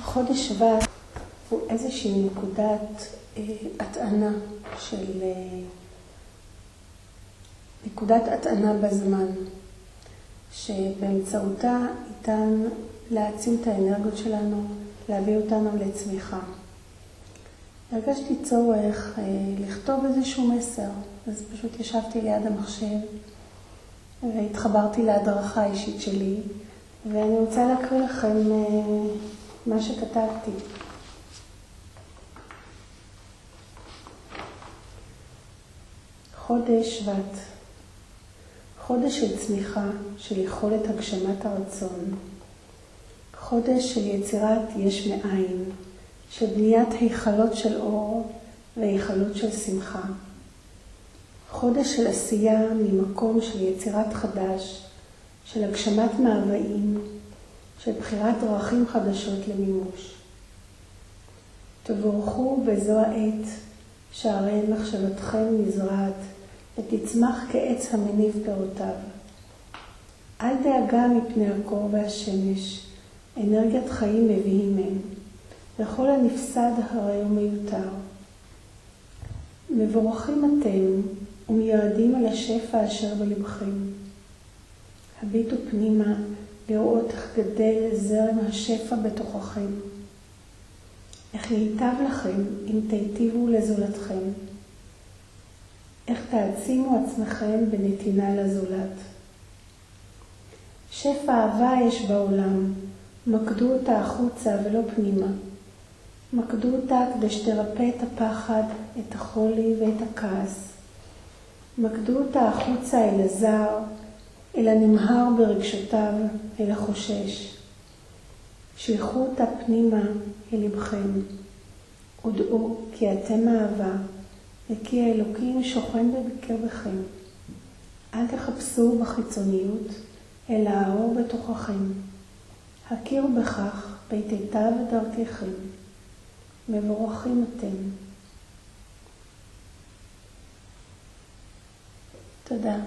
חודש שבט הוא איזושהי נקודת הטענה נקודת הטענה בזמן, שבאמצעותה ניתן להעצים את האנרגיות שלנו, להביא אותנו לצמיחה. הרגשתי צורך לכתוב איזשהו מסר, אז פשוט ישבתי ליד המחשב והתחברתי להדרכה האישית שלי, ואני רוצה להקריא לכם מה שכתבתי. חודש שבט, חודש של צמיחה, של יכולת הגשמת הרצון, חודש של יצירת יש מאין, של בניית היכלות של אור והיכלות של שמחה, חודש של עשייה ממקום של יצירת חדש, של הגשמת מאוויים, של בחירת דרכים חדשות למימוש. תבורכו בזו העת שהרי מחשבתכם נזרעת ותצמח כעץ המניב פירותיו. אל דאגה מפני הקור והשמש, אנרגיית חיים מביאים הם, וכל הנפסד הרי הוא מיותר. מבורכים אתם ומיועדים על השפע אשר בלבכם. הביטו פנימה לראות איך גדל זרם השפע בתוככם. איך ייטב לכם אם תיטיבו לזולתכם. איך תעצימו עצמכם בנתינה לזולת. שפע אהבה יש בעולם, מקדו אותה החוצה ולא פנימה. מקדו אותה כדי שתרפא את הפחד, את החולי ואת הכעס. מקדו אותה החוצה אל הזר, אל הנמהר ברגשותיו, אל החושש. שלחו אותה פנימה אל לבכם. ודעו כי אתם אהבה, וכי האלוקים שוכן בקרבכם. אל תחפשו בחיצוניות, אלא האור בתוככם. הכירו בכך ביתיטב דרככם. מבורכים אתם. תודה.